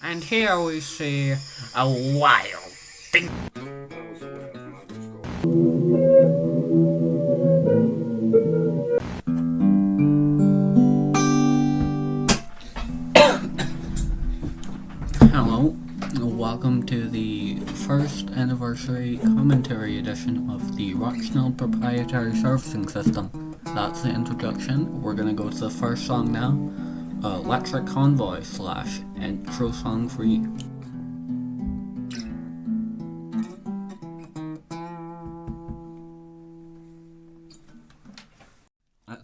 And here we see a wild thing. Hello, welcome to the first anniversary commentary edition of the Rockschneld Proprietary Servicing System. That's the introduction. We're gonna go to the first song now. Electric Convoy / intro song 3.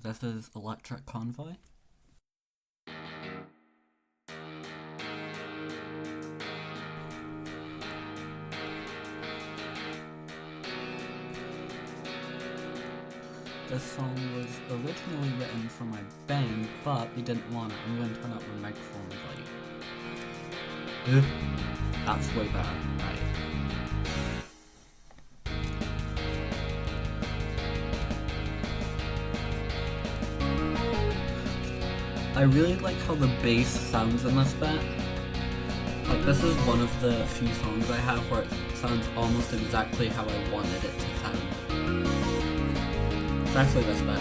This is Electric Convoy. This song was originally written for my band, but we didn't want it. I'm going to turn up my microphone volume. That's way better, right? I really like how the bass sounds in this bit. Like, this is one of the few songs I have where it sounds almost exactly how I wanted it to sound. Especially this bit.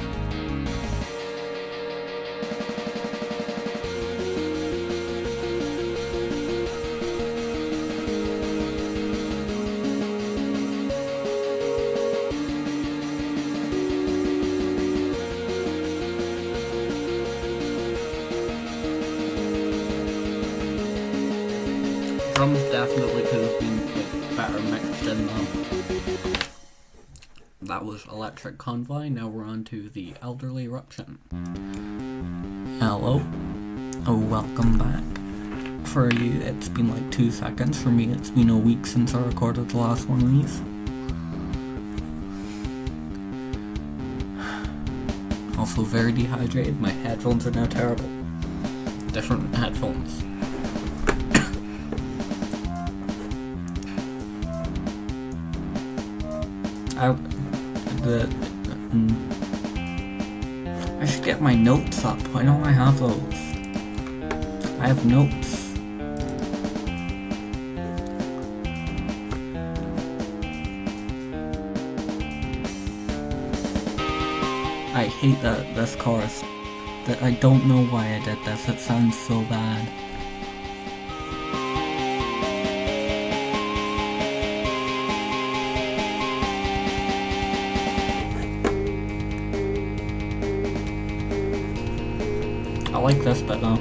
Drums definitely could have been like better mixed in them. That was Electric Convoy. Now we're on to the Elderly Eruption. Hello. Welcome back. For you, it's been like 2 seconds. For me, it's been a week since I recorded the last one of these. Also very dehydrated. My headphones are now terrible. Different headphones. I should get my notes up. I know I have those. I have notes. I hate this chorus. I don't know why I did this. It sounds so bad. I like this bit though.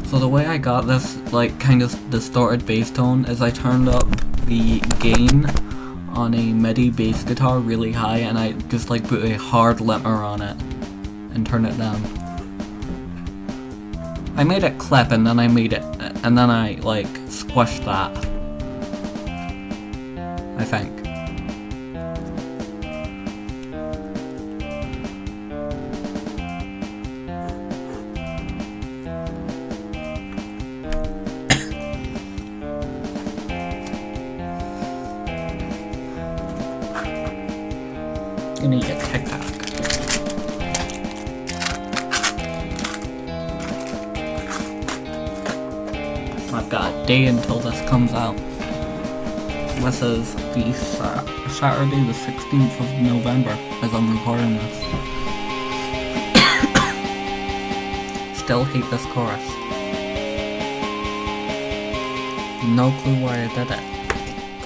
So the way I got this like kind of distorted bass tone is I turned up the gain on a MIDI bass guitar really high and I just like put a hard limiter on it and turn it down. I made it clip and then I like squished that. I think. Gonna get Tic Tac. I've got a day until this comes out. This is the Saturday the 16th of November as I'm recording this. Still hate this chorus. No clue why I did it.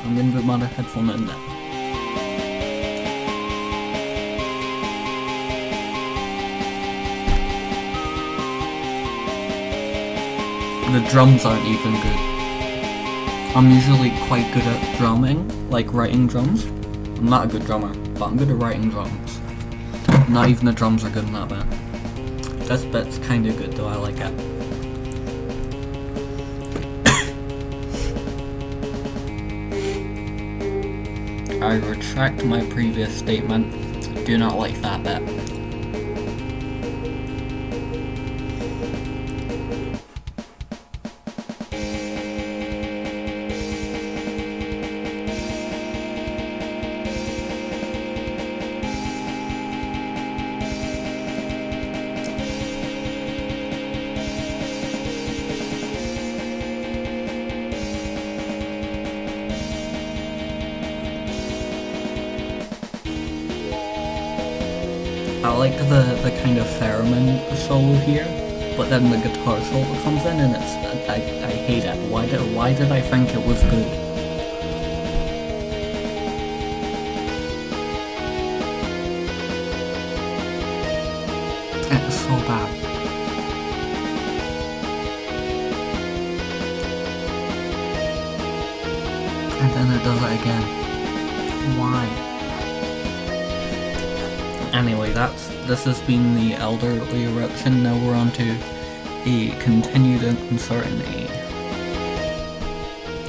I'm gonna put my other headphone in there. The drums aren't even good. I'm usually quite good at drumming, like writing drums. I'm not a good drummer, but I'm good at writing drums. Not even the drums are good in that bit. This bit's kinda good though, I like it. I retract my previous statement. Do not like that bit. I like the kind of theremin solo here, but then the guitar solo comes in and I hate it. Why did I think it was good? It's so bad. And then it does it again. Why? Anyway, this has been the elderly eruption. Now we're on to a continued uncertainty.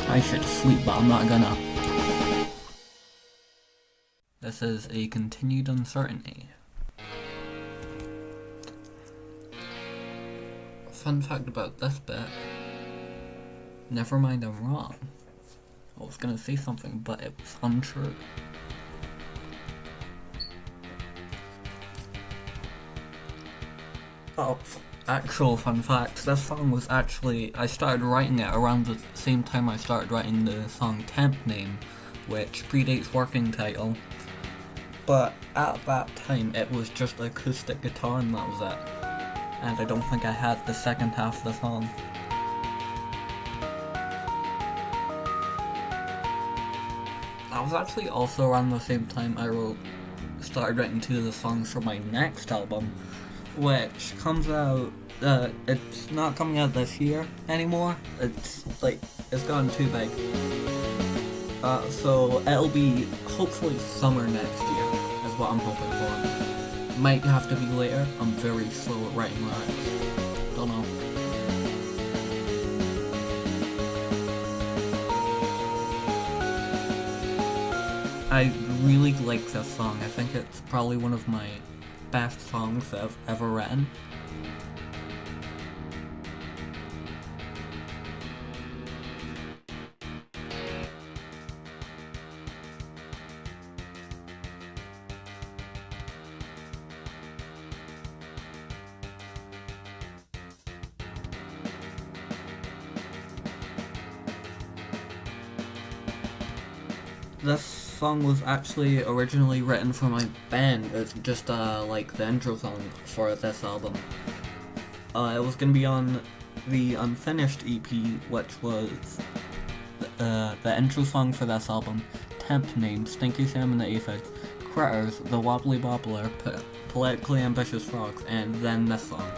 I should sleep, but I'm not gonna. This is a continued uncertainty. Fun fact about this bit. Never mind, I'm wrong. I was gonna say something, but it was untrue. Oh, actual fun fact, this song was actually, I started writing it around the same time I started writing the song Temp Name, which predates working title. But at that time it was just acoustic guitar and that was it. And I don't think I had the second half of the song. That was actually also around the same time I started writing two of the songs for my next album, which comes out, it's not coming out this year anymore. It's gotten too big. So it'll be hopefully summer next year, is what I'm hoping for. Might have to be later. I'm very slow at writing lyrics. Don't know. I really like this song. I think it's probably one of my best songs that I've ever written. This song was actually originally written for my band. It's just like the intro song for this album. It was gonna be on the Unfinished EP, which was the intro song for this album, Temp Name, Stinky Sam and the Aphids, Critters, The Wobbly Bobbler, Politically Ambitious Frogs, and then this song.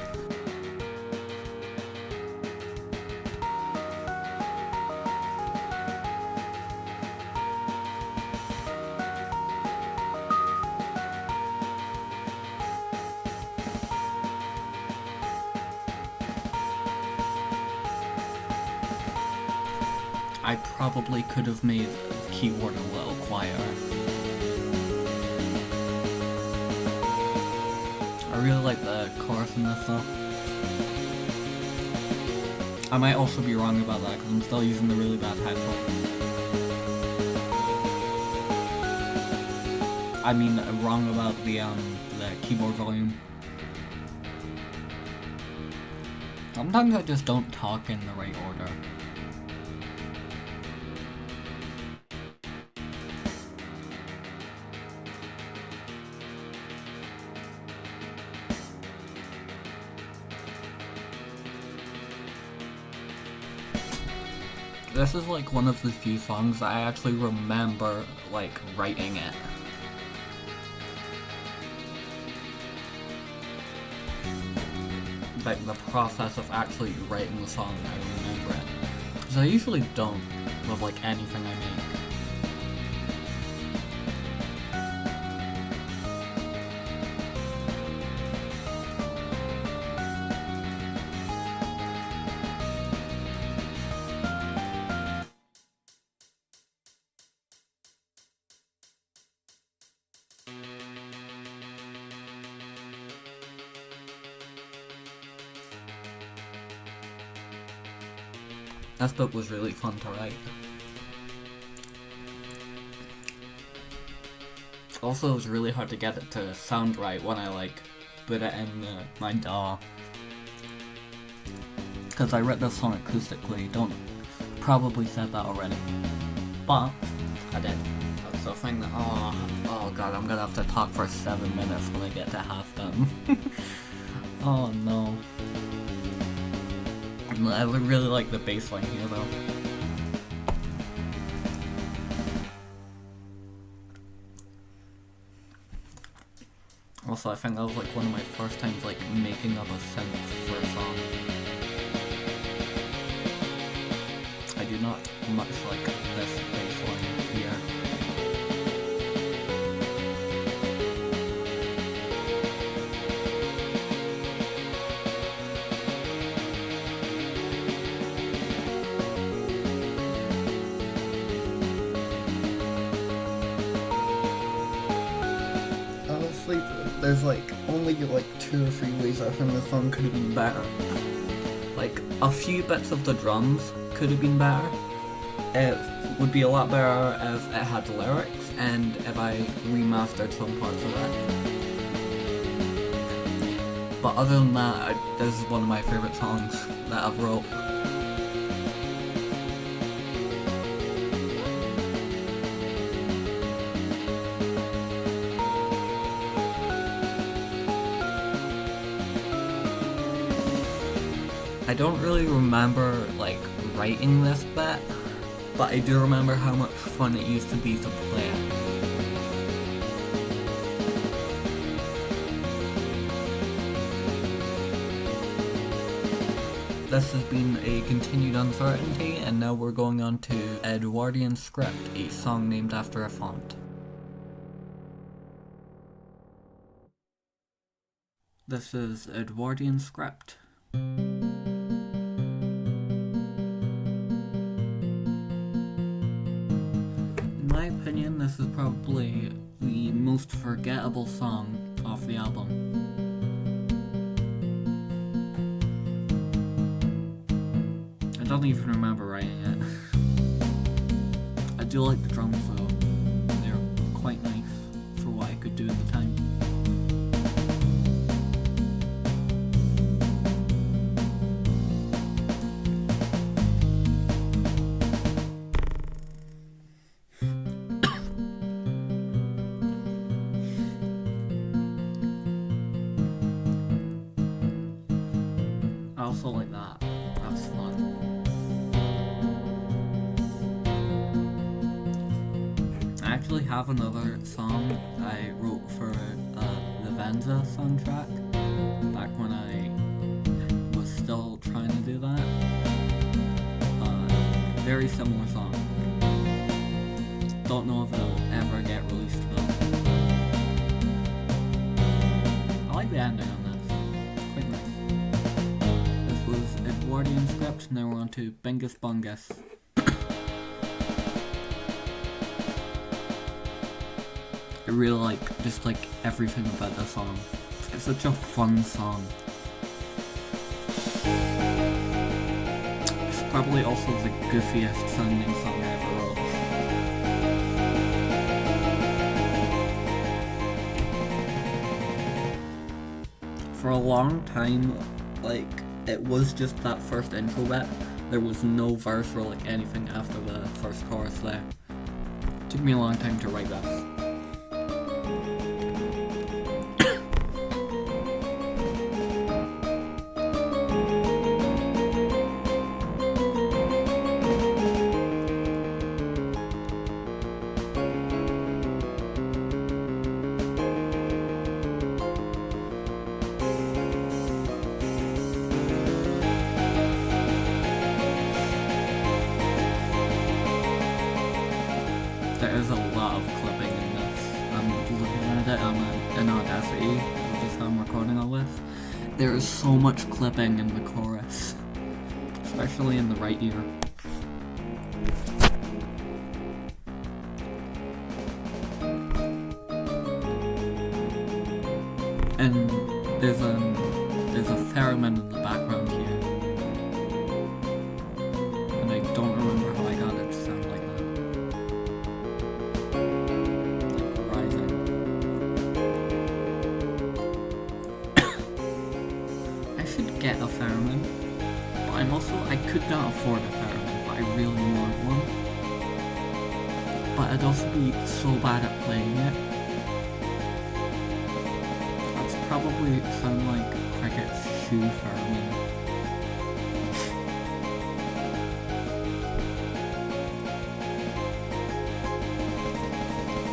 I probably could have made the keyboard a little quieter. I really like the chorus in this though. I might also be wrong about that because I'm still using the really bad headphones. I mean, wrong about the keyboard volume. Sometimes I just don't talk in the right order. This is like one of the few songs that I actually remember like writing it. Like the process of actually writing the song, I remember it. Because I usually don't with like anything I make. This book was really fun to write. Also, it was really hard to get it to sound right when I like put it in my DAW. Because I wrote this song acoustically, probably said that already. But, I did. That's the thing that, oh god, I'm gonna have to talk for 7 minutes when I get to half done. Oh no. I would really like the bass line here though. Also, I think that was like one of my first times like making up a synth for a song. I do not much like this bass line here. Honestly, there's like only like 2 or 3 ways I think the song could have been better. Like a few bits of the drums could have been better. It would be a lot better if it had lyrics and if I remastered some parts of it. But other than that, this is one of my favorite songs that I've wrote. I don't really remember like writing this bit, but I do remember how much fun it used to be to play it. This has been a continued uncertainty, and now we're going on to Edwardian Script, a song named after a font. This is Edwardian Script. In my opinion, this is probably the most forgettable song off the album. I don't even remember writing it. I do like the drums though. They're quite nice for what I could do at the time. I also like that. That's fun. I actually have another song I wrote for the Venza soundtrack back when I was still trying to do that. Very similar song. Don't know if it'll ever get released though. I like the ending on this. Quite nice. This was Edwardian Script, now we're on to Bingus Bungus. I really like just like everything about this song. It's such a fun song. It's probably also the goofiest sounding song I ever wrote. For a long time, like, it was just that first intro bit. There was no verse or like anything after the first chorus there. It took me a long time to write this. There is a lot of clipping in this. I'm looking at it, in Audacity, which is how I'm recording all this. There is so much clipping in the chorus, especially in the right ear. And there's a theremin in the background here, and I don't remember how I got it to sound like that. Get a theremin, but I could not afford a theremin, but I really want one. But I'd also be so bad at playing it probably sound like cricket's shoe pheromone.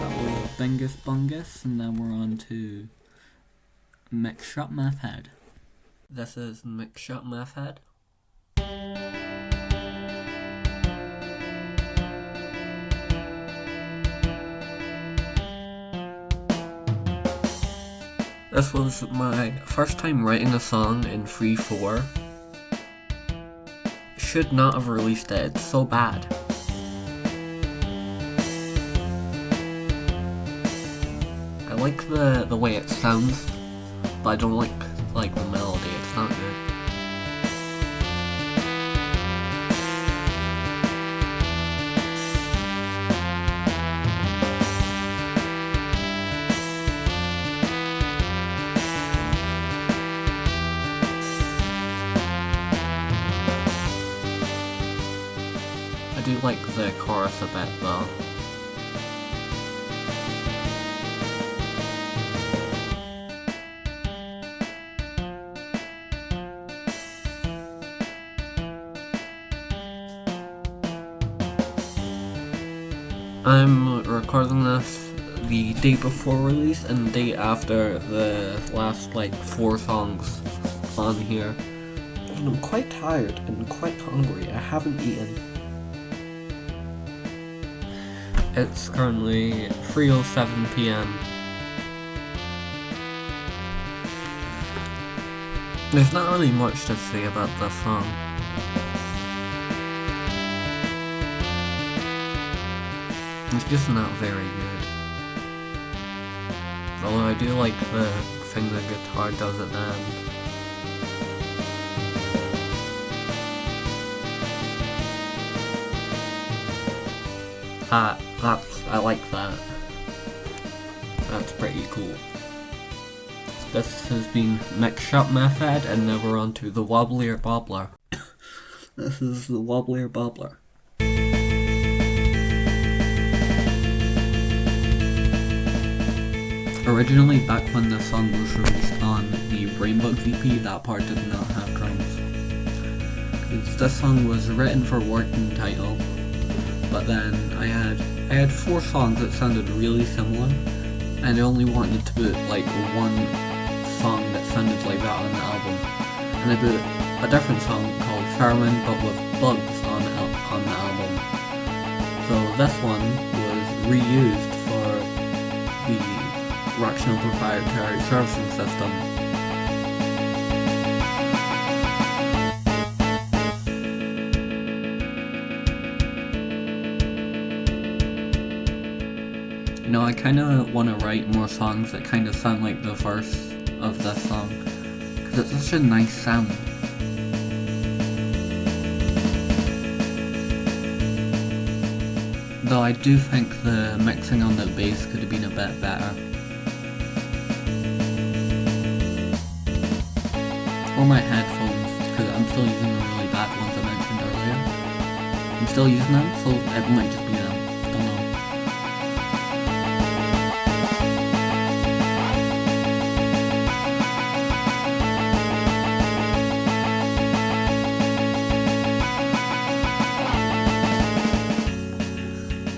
That was Bingus Bungus, and then we're on to Mix Up Method. This is Mix Up Method. This was my first time writing a song in 3/4. Should not have released it, it's so bad. I like the way it sounds, but I don't like the melody, it's not good. I do like the chorus a bit though. I'm recording this the day before release and the day after the last 4 songs on here. And I'm quite tired and quite hungry. I haven't eaten. It's currently 3:07 PM. There's not really much to say about this song. It's just not very good. Although I do like the thing the guitar does at the end. I like that. That's pretty cool. This has been Mix Up Method, and now we're on to the Wobblier Bobbler. This is the Wobblier Bobbler. Originally, back when this song was released on the Rainbow EP, that part did not have drums. This song was written for working title, but then I had 4 songs that sounded really similar, and I only wanted to put one song that sounded like that on the album, and I put a different song called Pheromone but with bugs on the album. So this one was reused for the Rockschneld Proprietary servicing system. You know, I kinda wanna write more songs that kinda sound like the verse of this song, because it's such a nice sound. Though I do think the mixing on the bass could have been a bit better. Or my headphones, because I'm still using the really bad ones I mentioned earlier. I'm still using them, so it might just be them. Don't know.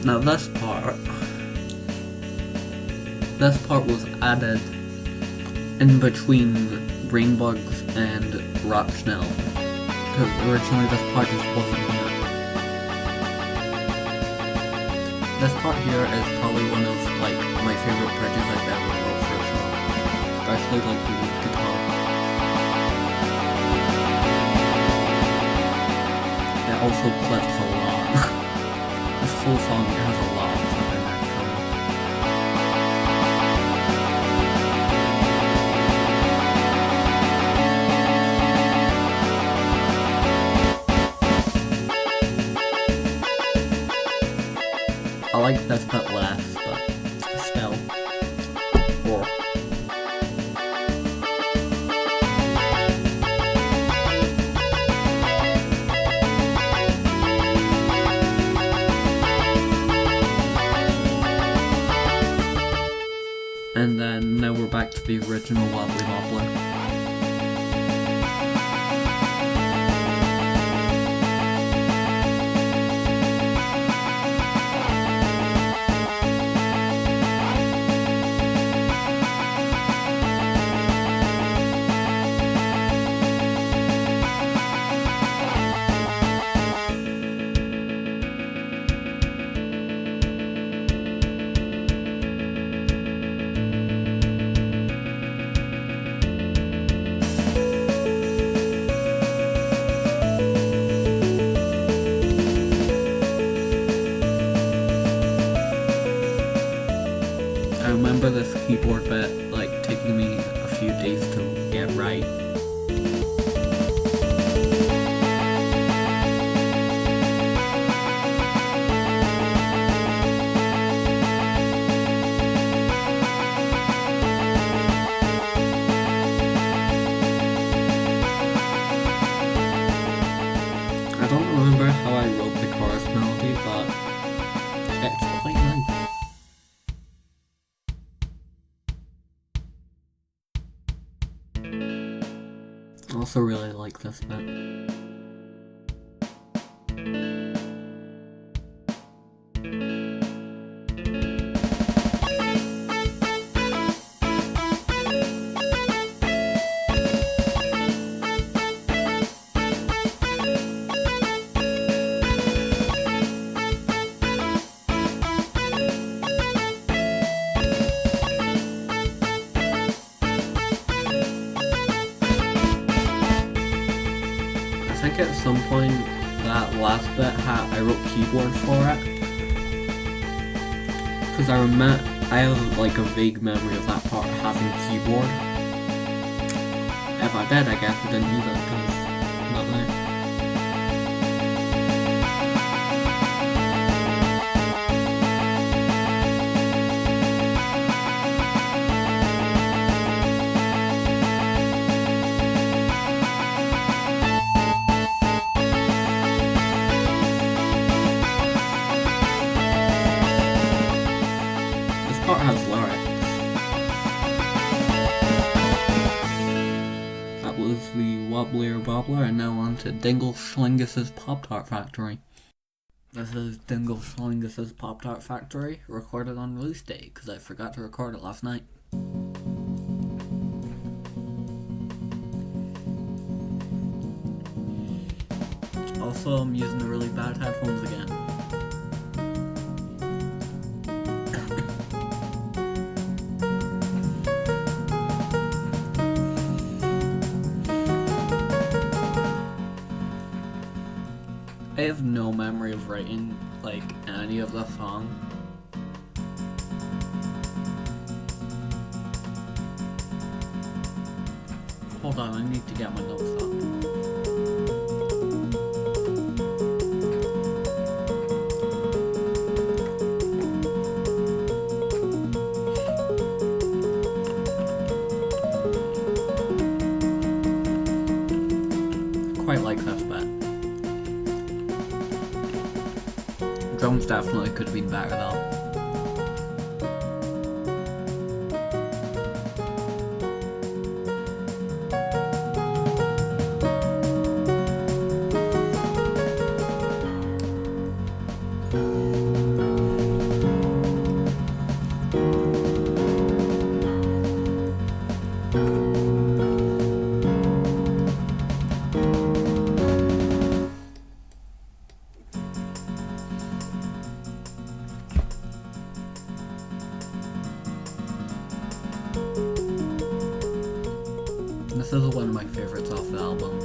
Now this part was added in between Brainbugs and Rockschneld, because originally this part just wasn't there. This part here is probably one of my favorite bridges I've ever wrote for a song, especially the lead guitar. It also clips a lot. This whole song has a lot of clipping actually. I like this bit less, but still. And then now we're back to the original Wobbly Wobbler. I remember this keyboard bit like taking me a few days to get right. I don't remember how I wrote the chorus melody, but it's quite nice. I also really like this bit. I think at some point that last bit I wrote keyboard for it, because I have like a vague memory of that part having keyboard. If I did, I guess I didn't use it because it's not there. Has lyrics. That was the Wobbly Wobbler, and now on to Dingle Schlingus' Pop-Tart Factory. This is Dingle Schlingus' Pop-Tart Factory, recorded on release day, because I forgot to record it last night. Also, I'm using the really bad headphones again. I have no memory of writing, like, any of the song. Hold on, I need to get my notes up. Quite like that bit. Drums definitely could have been better though. This is one of my favorites off the album.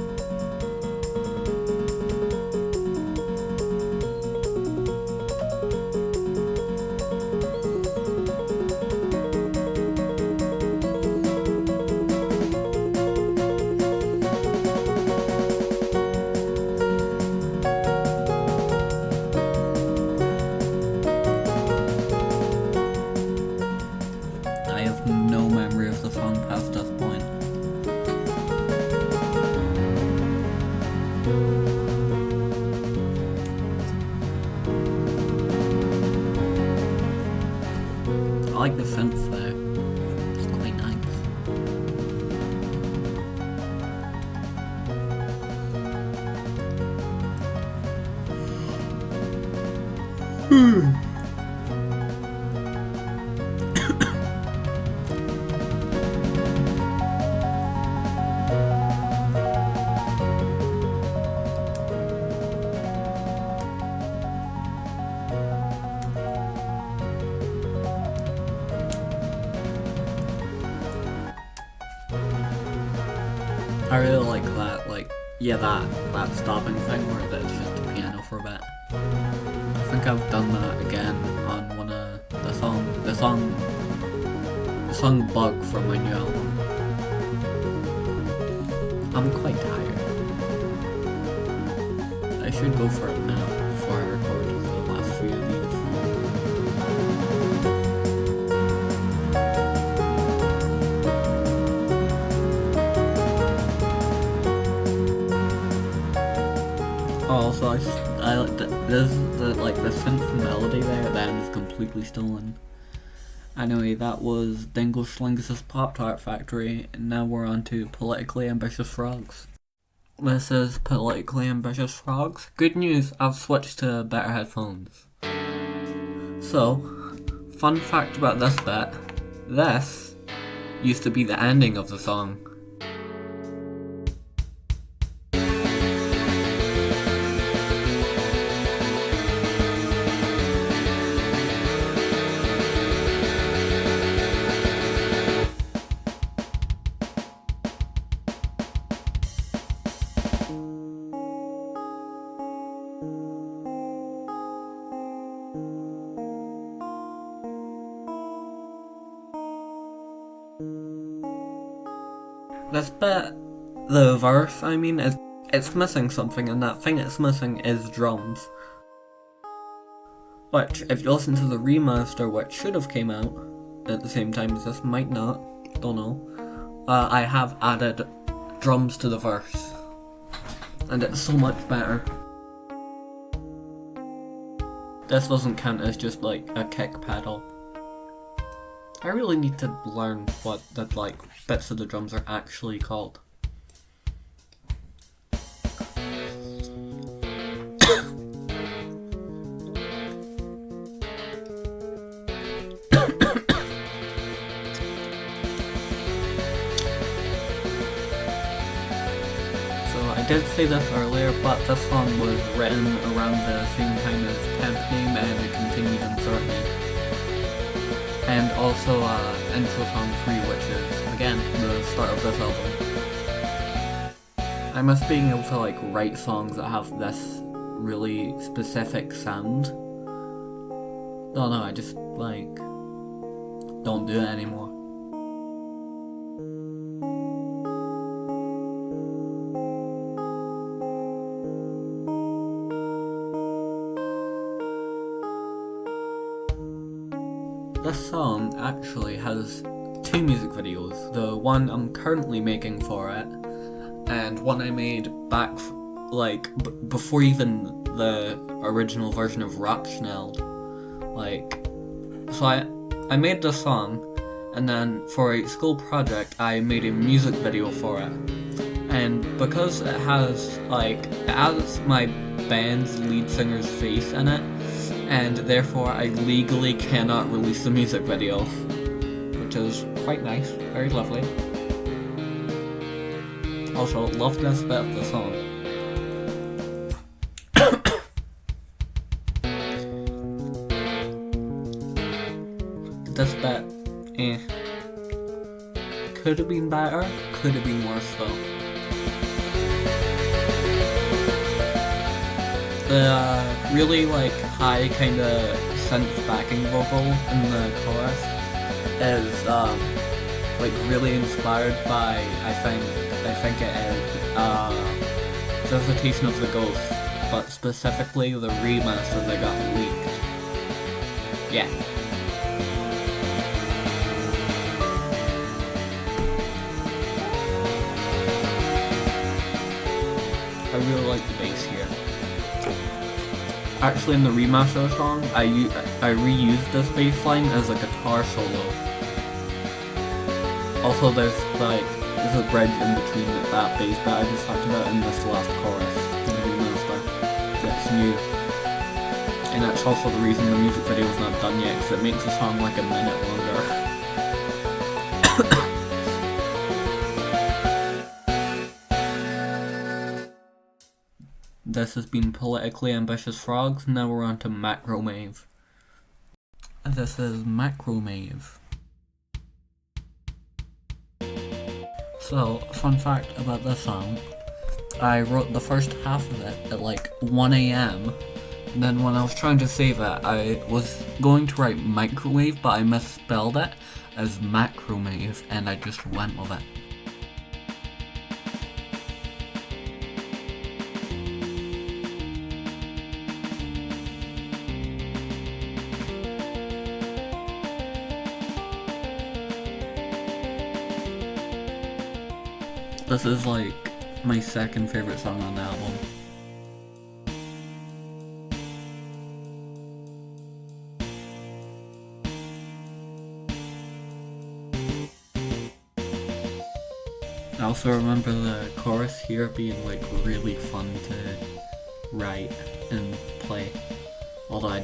I have no memory of the song past this point. I like the synth there. I really like that, like, yeah, that stopping thing where that's just a piano for a bit. I think I've done that again on one of the song Bug from my new album. I'm quite tired. I should go for a nap before I record the last few of these. Also, I like the synth melody there at the end is completely stolen. Anyway, that was Dingle Slingus' Pop-Tart Factory, and now we're on to Politically Ambitious Frogs. This is Politically Ambitious Frogs. Good news, I've switched to better headphones. So, fun fact about this bit, this used to be the ending of the song. This bit, the verse, I mean, it's missing something, and that thing it's missing is drums. Which, if you listen to the remaster, which should have came out at the same time as this, might not, don't know, I have added drums to the verse. And it's so much better. This doesn't count as just like a kick pedal. I really need to learn what the bits of the drums are actually called. I did say this earlier, but this song was written around the same time as Temp Name and It Continued Uncertainty. And also intro song 3, which is, again, the start of this album. I miss being able to write songs that have this really specific sound. Don't know, I just don't do it anymore. This song actually has 2 music videos. The one I'm currently making for it, and one I made back before even the original version of Rockschneld. So I made this song, and then for a school project I made a music video for it. And because it has my band's lead singer's face in it, and therefore I legally cannot release the music video, which is quite nice, very lovely. Also, love this bit of the song. This bit, could have been better, could have been worse though. The really high kind of synth backing vocal in the chorus is really inspired by I think it is Visitation of the Ghost, but specifically the remaster that got leaked. Yeah. I really like the bass here. Actually, in the remaster song, I reused this bass line as a guitar solo. Also, there's a bridge in between that bass bit I just talked about and this last chorus in the remaster. That's new. And that's also the reason the music video is not done yet, because it makes the song a minute longer. This has been Politically Ambitious Frogs, now we're on to Macromave. This is Macromave. So, fun fact about this song, I wrote the first half of it at like 1 a.m. And then when I was trying to save it, I was going to write microwave, but I misspelled it as macromave, and I just went with it. This is like my second favorite song on the album. I also remember the chorus here being like really fun to write and play. Although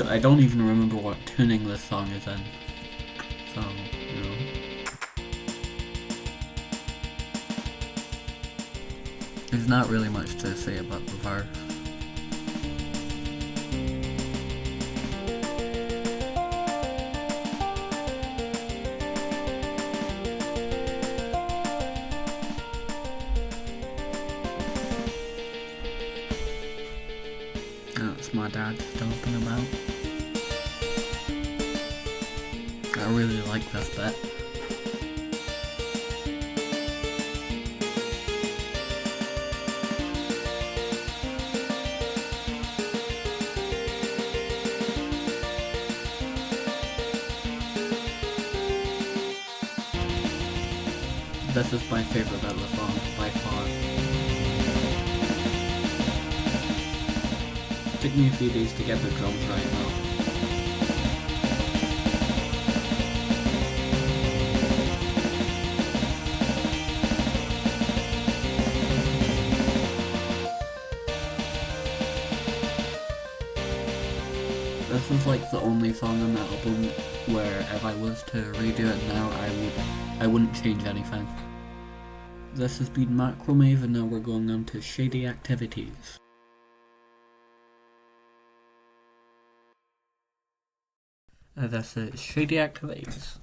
I don't even remember what tuning this song is in. So, you know. There's not really much to say about the verse. That's my dad stomping about. I really like this bit. This is my favorite bit of the song, by far. It took me a few days to get the drums right now. This is like the only song on the album where if I was to redo it now, I wouldn't change anything. This has been Macromave, and now we're going on to Shady Activities. This is Shady Activities.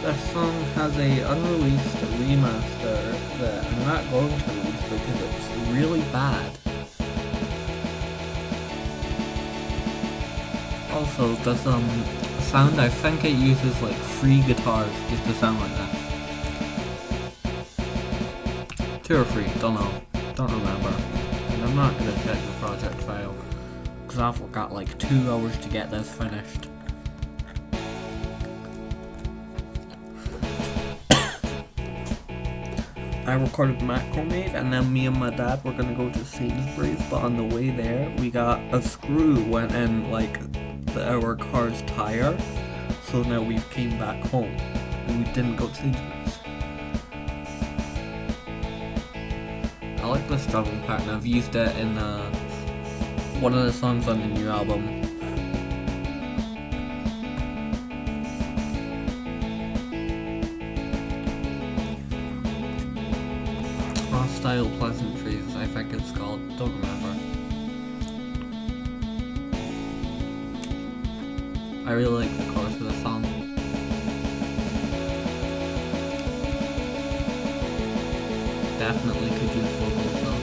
This song has a unreleased remaster that I'm not going to release because it's really bad. Also, this sound, I think it uses like 3 guitars just to sound like that. 2 or 3, don't know, don't remember. And I'm not gonna check the project file because I've got like 2 hours to get this finished. I recorded Macromave, and then me and my dad were gonna go to Sainsbury's, but on the way there we got a screw went in like our car's tire, so now we came back home and we didn't go to Sainsbury's. I like this drumming pattern. I've used it in one of the songs on the new album. Style Pleasantries, I think it's called, don't remember. I really like the chorus of the song. Definitely could use vocals though.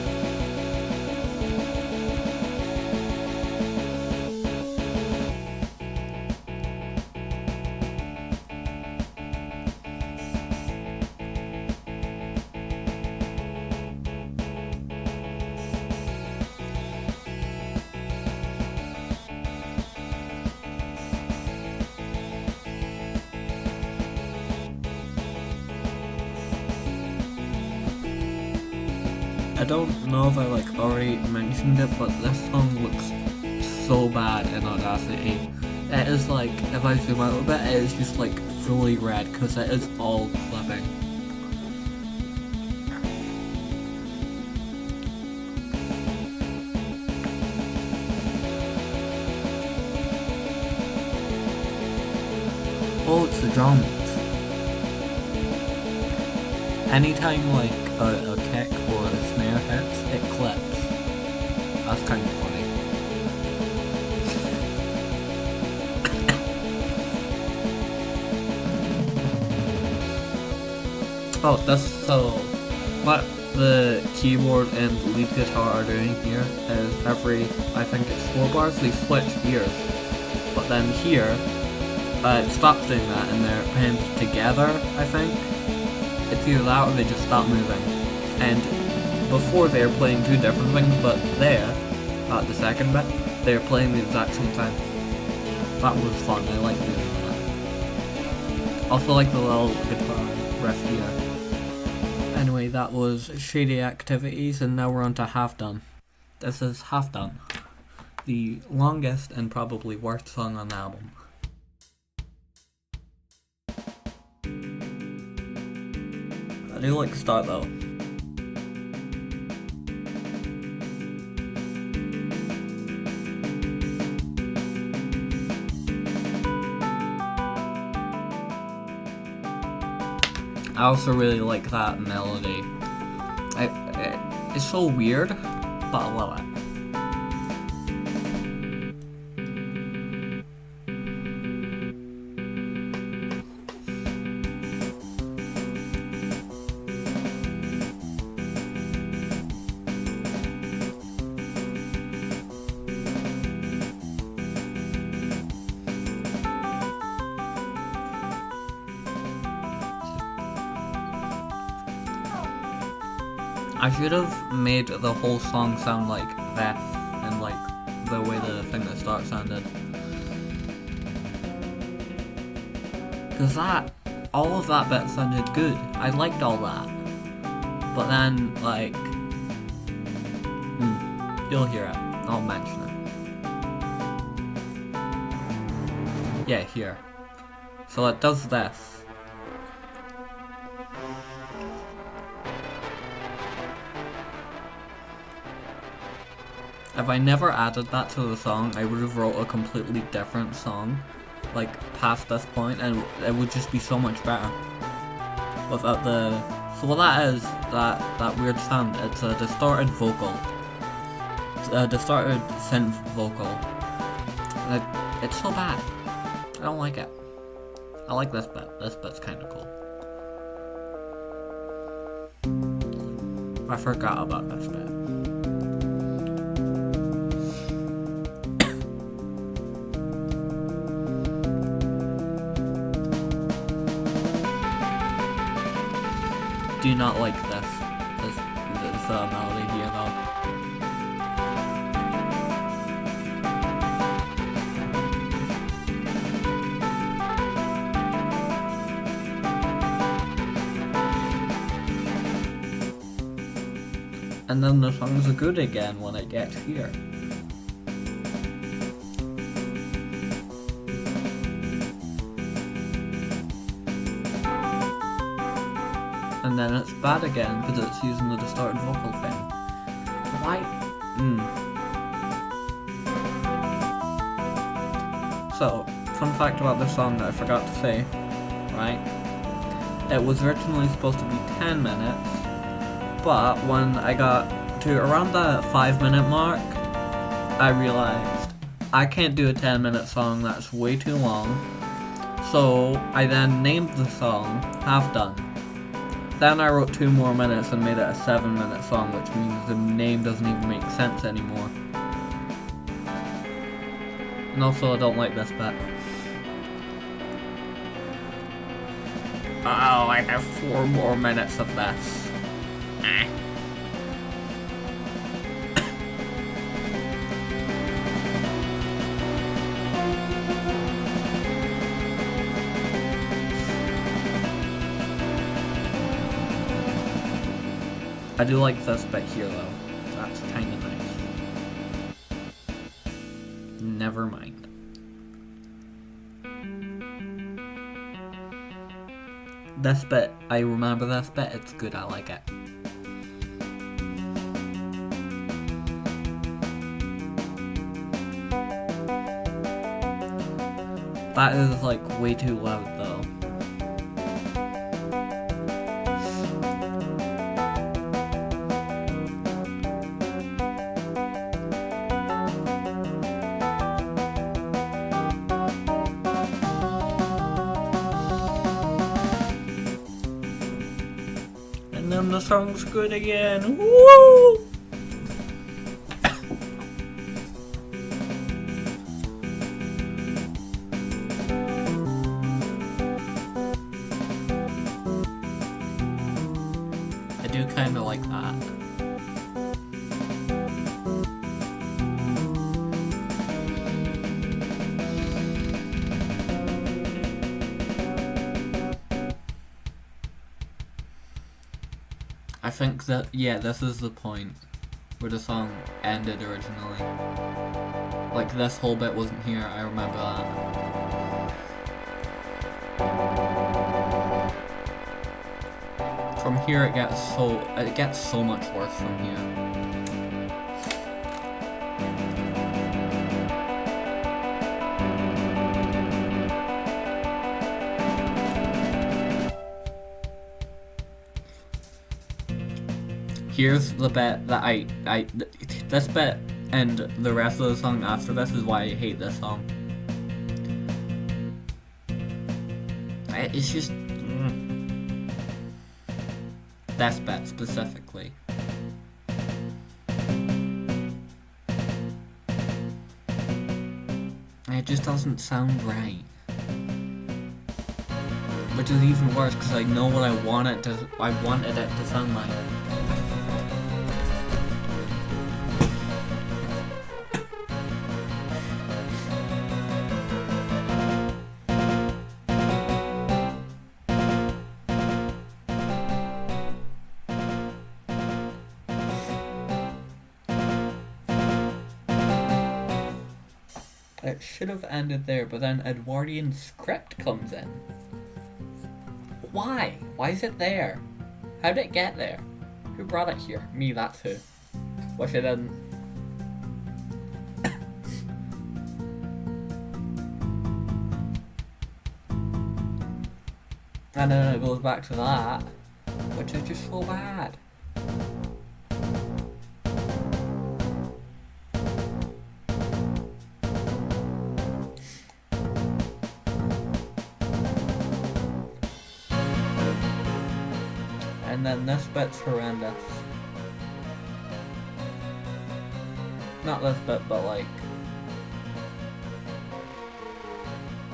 I don't know if I already mentioned it, but this song looks so bad in Audacity. It is if I zoom out a bit, it is just fully red because it is all clipping. Oh, it's the drums. Anytime a kick or a snare hits, it clips. That's kind of funny. Oh, so what the keyboard and lead guitar are doing here is every, I think it's 4 bars, they switch gears. But then here, it stops doing that and they're playing together, I think. It's either that or they just stop moving. And before they were playing 2 different things, but there, at the second bit, they're playing the exact same thing. That was fun, I like doing that. Also like the little guitar riff here. Anyway, that was Shady Activities, and now we're on to Half Done. This is Half Done, the longest and probably worst song on the album. I do like the start though. I also really like that melody. It's so weird, but I love it. I should have made the whole song sound like that, and like the way the thing that starts sounded. Cause all of that bit sounded good. I liked all that. But then, like, you'll hear it. I'll mention it. Yeah, here. So it does this. If I never added that to the song, I would have wrote a completely different song, like, past this point, and it would just be so much better. Without the... So what that is, that weird sound, it's a distorted vocal. It's a distorted synth vocal. It's so bad. I don't like it. I like this bit. This bit's kinda cool. I forgot about this bit. Do not like this melody here though. And then the songs are good again when it gets here. And then it's bad again because it's using the distorted vocal thing. Why? So, fun fact about this song that I forgot to say, right? It was originally supposed to be 10 minutes, but when I got to around the 5-minute mark, I realized I can't do a 10-minute song, that's way too long. So, I then named the song Half Done. Then I wrote 2 more minutes and made it a 7-minute song, which means the name doesn't even make sense anymore. And also, I don't like this bit. Oh, I have 4 more minutes of this. I do like this bit here though. That's kinda nice. Never mind. This bit, I remember this bit, it's good, I like it. That is like way too loud though. and the song's good again. Woo! I do kind of like that. I think that, yeah, this is the point where the song ended originally. Like, this whole bit wasn't here, I remember that. From here it gets so much worse from here. Here's the bit that this bit and the rest of the song after this is why I hate this song. It's just this bit specifically. It just doesn't sound right. Which is even worse because I know what I wanted it to sound like. It should have ended there, but then Edwardian script comes in. Why? Why is it there? How did it get there? Who brought it here? Me, that's who. Wish I didn't. And then it goes back to that, which is just so bad. And then this bit's horrendous. Not this bit, but like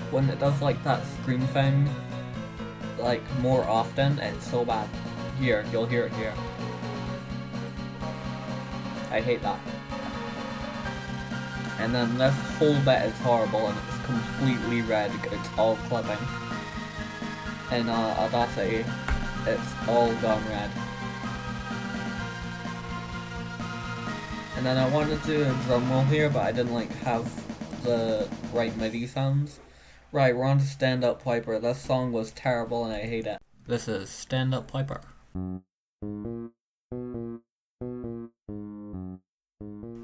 when it does like that scream thing, like more often, it's so bad. Here, you'll hear it here. I hate that. And then this whole bit is horrible and it's completely red. It's all clipping. And Audacity, it's all gone red. And then I wanted to do a drum roll here, but I didn't like have the right MIDI sounds. Right, we're on to Stand Up Piper. This song was terrible and I hate it. This is Stand Up Piper.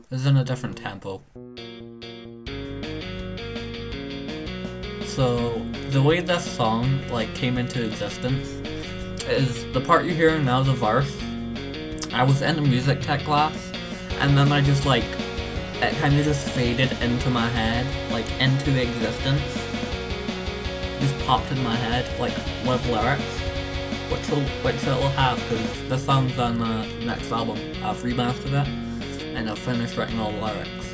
This is in a different tempo. So, the way this song like came into existence is the part you're hearing now, the verse. I was in a music tech class, and then I just like, it kind of just faded into my head, like into existence. Just popped in my head, like with lyrics, which it will have, because this song's on the next album. I've remastered it, and I've finished writing all the lyrics.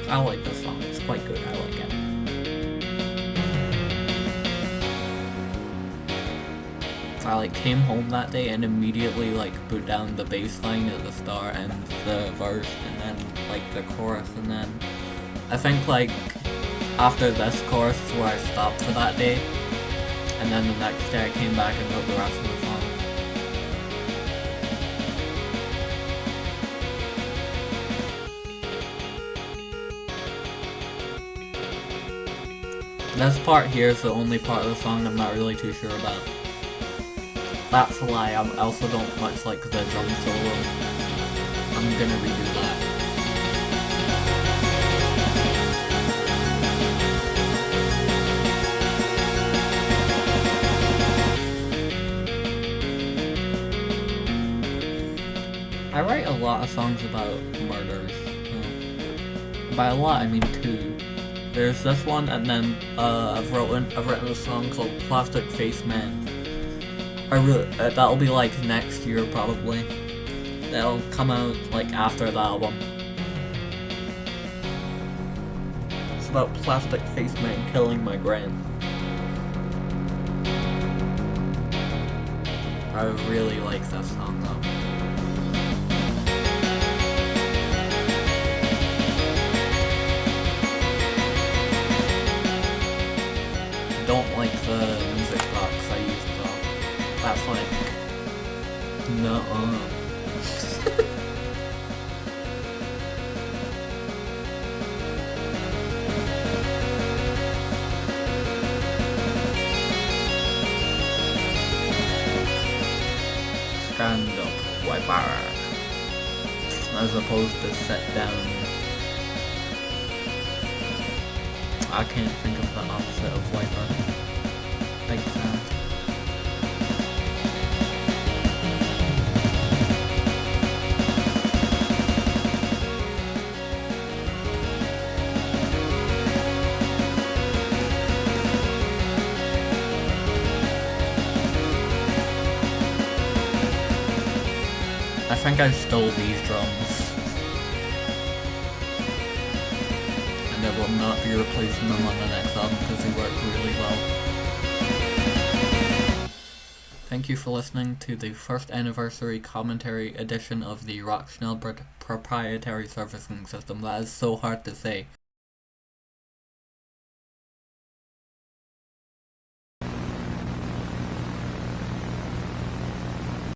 I like this song, it's quite good, I like it. I like came home that day and immediately like put down the bass line at the start and the verse and then like the chorus, and then I think like after this chorus is where I stopped for that day, and then the next day I came back and wrote the rest of the song. This part here is the only part of the song I'm not really too sure about. That's a lie, I also don't much like the drum solo. I'm gonna redo that. I write a lot of songs about murders. By a lot, I mean 2. There's this one, and then I've written a song called Plastic Face Man. That'll be like next year probably. That'll come out like after the album. It's about Plastic Face Man killing my gran. I really like that song though. Don't like the music box I used though. That's like no. Stand up, wiper. As opposed to sit down. I can't think of the opposite of wiper. Big fan. I think I stole these drums. And I will not be replacing them on the next album because they work really well. Thank you for listening to the first anniversary commentary edition of the Rockschneld proprietary servicing system. That is so hard to say.